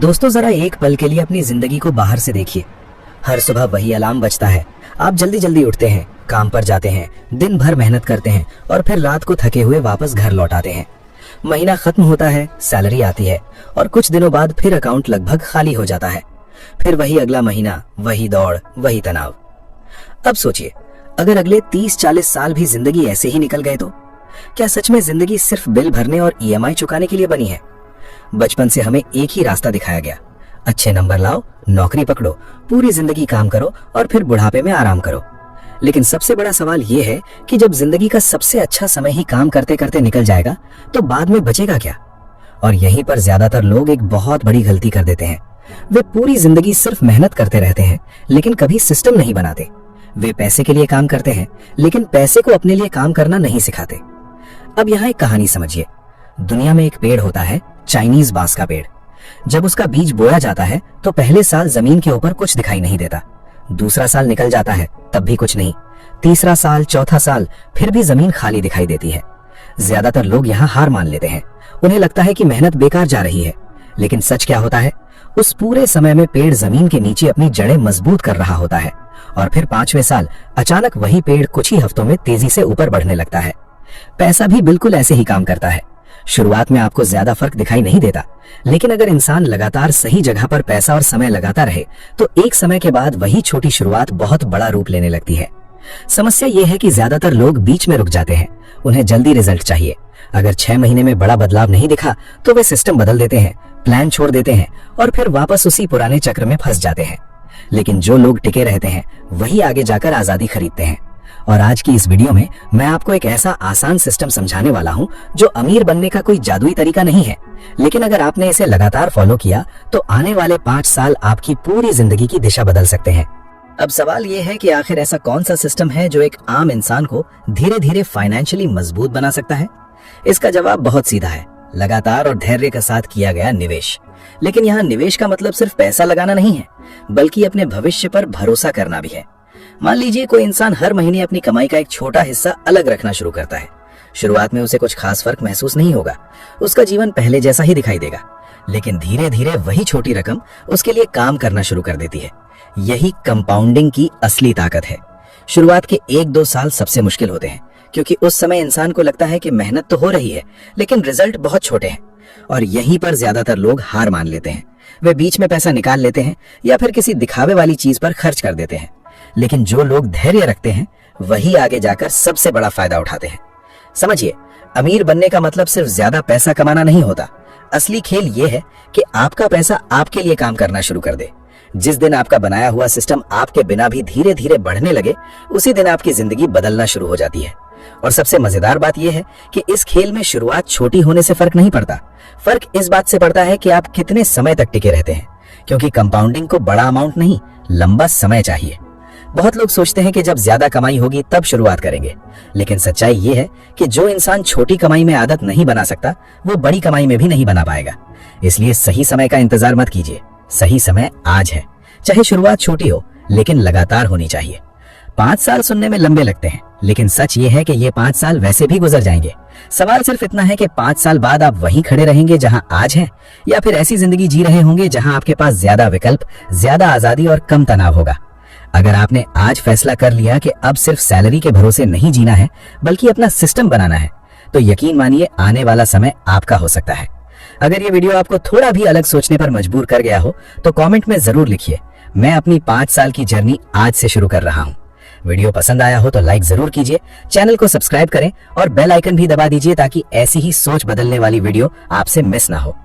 दोस्तों जरा एक पल के लिए अपनी जिंदगी को बाहर से देखिए। हर सुबह वही अलार्म बजता है, आप जल्दी जल्दी उठते हैं, काम पर जाते हैं, दिन भर मेहनत करते हैं और फिर रात को थके हुए वापस घर लौट आते हैं। महीना खत्म होता है, सैलरी आती है और कुछ दिनों बाद फिर अकाउंट लगभग खाली हो जाता है। फिर वही अगला महीना, वही दौड़, वही तनाव। अब सोचिए, अगर अगले 30-40 साल भी जिंदगी ऐसे ही निकल गए तो क्या सच में जिंदगी सिर्फ बिल भरने और ईएमआई चुकाने के लिए बनी है? बचपन से हमें एक ही रास्ता दिखाया गया, अच्छे नंबर लाओ, नौकरी पकड़ो, पूरी जिंदगी काम करो और फिर बुढ़ापे में आराम करो। लेकिन सबसे बड़ा सवाल यह है कि जब जिंदगी का सबसे अच्छा समय ही काम करते करते निकल जाएगा तो बाद में बचेगा क्या? और यहीं पर ज्यादातर लोग एक बहुत बड़ी गलती कर देते हैं। वे पूरी जिंदगी सिर्फ मेहनत करते रहते हैं लेकिन कभी सिस्टम नहीं बनाते। वे पैसे के लिए काम करते हैं लेकिन पैसे को अपने लिए काम करना नहीं सिखाते। अब यहाँ एक कहानी समझिए। दुनिया में एक पेड़ होता है, चाइनीज बांस का पेड़। जब उसका बीज बोया जाता है तो पहले साल जमीन के ऊपर कुछ दिखाई नहीं देता। दूसरा साल निकल जाता है, तब भी कुछ नहीं। तीसरा साल, चौथा साल, फिर भी जमीन खाली दिखाई देती है। ज्यादातर लोग यहाँ हार मान लेते हैं। उन्हें लगता है कि मेहनत बेकार जा रही है। लेकिन सच क्या होता है? उस पूरे समय में पेड़ जमीन के नीचे अपनी जड़ें मजबूत कर रहा होता है और फिर 5वें साल अचानक वही पेड़ कुछ ही हफ्तों में तेजी से ऊपर बढ़ने लगता है। पैसा भी बिल्कुल ऐसे ही काम करता है। शुरुआत में आपको ज्यादा फर्क दिखाई नहीं देता, लेकिन अगर इंसान लगातार सही जगह पर पैसा और समय लगाता रहे तो एक समय के बाद वही छोटी शुरुआत बहुत बड़ा रूप लेने लगती है। समस्या यह है कि ज्यादातर लोग बीच में रुक जाते हैं। उन्हें जल्दी रिजल्ट चाहिए। अगर 6 महीने में बड़ा बदलाव नहीं दिखा तो वे सिस्टम बदल देते हैं, प्लान छोड़ देते हैं और फिर वापस उसी पुराने चक्र में फंस जाते हैं। लेकिन जो लोग टिके रहते हैं वही आगे जाकर आजादी खरीदते हैं। और आज की इस वीडियो में मैं आपको एक ऐसा आसान सिस्टम समझाने वाला हूं जो अमीर बनने का कोई जादुई तरीका नहीं है, लेकिन अगर आपने इसे लगातार फॉलो किया तो आने वाले 5 साल आपकी पूरी जिंदगी की दिशा बदल सकते हैं। अब सवाल यह है कि आखिर ऐसा कौन सा सिस्टम है जो एक आम इंसान को धीरे धीरे फाइनेंशियली मजबूत बना सकता है? इसका जवाब बहुत सीधा है, लगातार और धैर्य के साथ किया गया निवेश। लेकिन यहाँ निवेश का मतलब सिर्फ पैसा लगाना नहीं है, बल्कि अपने भविष्य पर भरोसा करना भी है। मान लीजिए कोई इंसान हर महीने अपनी कमाई का एक छोटा हिस्सा अलग रखना शुरू करता है। शुरुआत में उसे कुछ खास फर्क महसूस नहीं होगा, उसका जीवन पहले जैसा ही दिखाई देगा। लेकिन धीरे धीरे वही छोटी रकम उसके लिए काम करना शुरू कर देती है। यही कंपाउंडिंग की असली ताकत है। शुरुआत के 1-2 साल सबसे मुश्किल होते हैं, क्योंकि उस समय इंसान को लगता है कि मेहनत तो हो रही है लेकिन रिजल्ट बहुत छोटे हैं। और यहीं पर ज्यादातर लोग हार मान लेते हैं। वे बीच में पैसा निकाल लेते हैं या फिर किसी दिखावे वाली चीज पर खर्च कर देते हैं। लेकिन जो लोग धैर्य रखते हैं वही आगे जाकर सबसे बड़ा फायदा उठाते हैं। समझिए, अमीर बनने का मतलब सिर्फ ज्यादा पैसा कमाना नहीं होता। असली खेल यह है कि आपका पैसा आपके लिए काम करना शुरू कर दे। जिस दिन आपका बनाया हुआ सिस्टम आपके बिना भी धीरे धीरे बढ़ने लगे, उसी दिन आपकी जिंदगी बदलना शुरू हो जाती है। और सबसे मजेदार बात यह है कि इस खेल में शुरुआत छोटी होने से फर्क नहीं पड़ता। फर्क इस बात से पड़ता है कि आप कितने समय तक टिके रहते हैं, क्योंकि कंपाउंडिंग को बड़ा अमाउंट नहीं, लंबा समय चाहिए। बहुत लोग सोचते हैं कि जब ज्यादा कमाई होगी तब शुरुआत करेंगे, लेकिन सच्चाई ये है कि जो इंसान छोटी कमाई में आदत नहीं बना सकता वो बड़ी कमाई में भी नहीं बना पाएगा। इसलिए सही समय का इंतजार मत कीजिए। सही समय आज है। चाहे शुरुआत छोटी हो लेकिन लगातार होनी चाहिए। 5 साल सुनने में लंबे लगते हैं, लेकिन सच ये है कि ये 5 साल वैसे भी गुजर जाएंगे। सवाल सिर्फ इतना है कि 5 साल बाद आप वहीं खड़े रहेंगे जहां आज हैं, या फिर ऐसी जिंदगी जी रहे होंगे जहां आपके पास ज्यादा विकल्प, ज्यादा आजादी और कम तनाव होगा। अगर आपने आज फैसला कर लिया कि अब सिर्फ सैलरी के भरोसे नहीं जीना है बल्कि अपना सिस्टम बनाना है, तो यकीन मानिए आने वाला समय आपका हो सकता है। अगर ये वीडियो आपको थोड़ा भी अलग सोचने पर मजबूर कर गया हो तो कमेंट में जरूर लिखिए, मैं अपनी 5 साल की जर्नी आज से शुरू कर रहा हूँ। वीडियो पसंद आया हो तो लाइक जरूर कीजिए, चैनल को सब्सक्राइब करें और बेल आइकन भी दबा दीजिए ताकि ऐसी ही सोच बदलने वाली वीडियो आपसे मिस ना हो।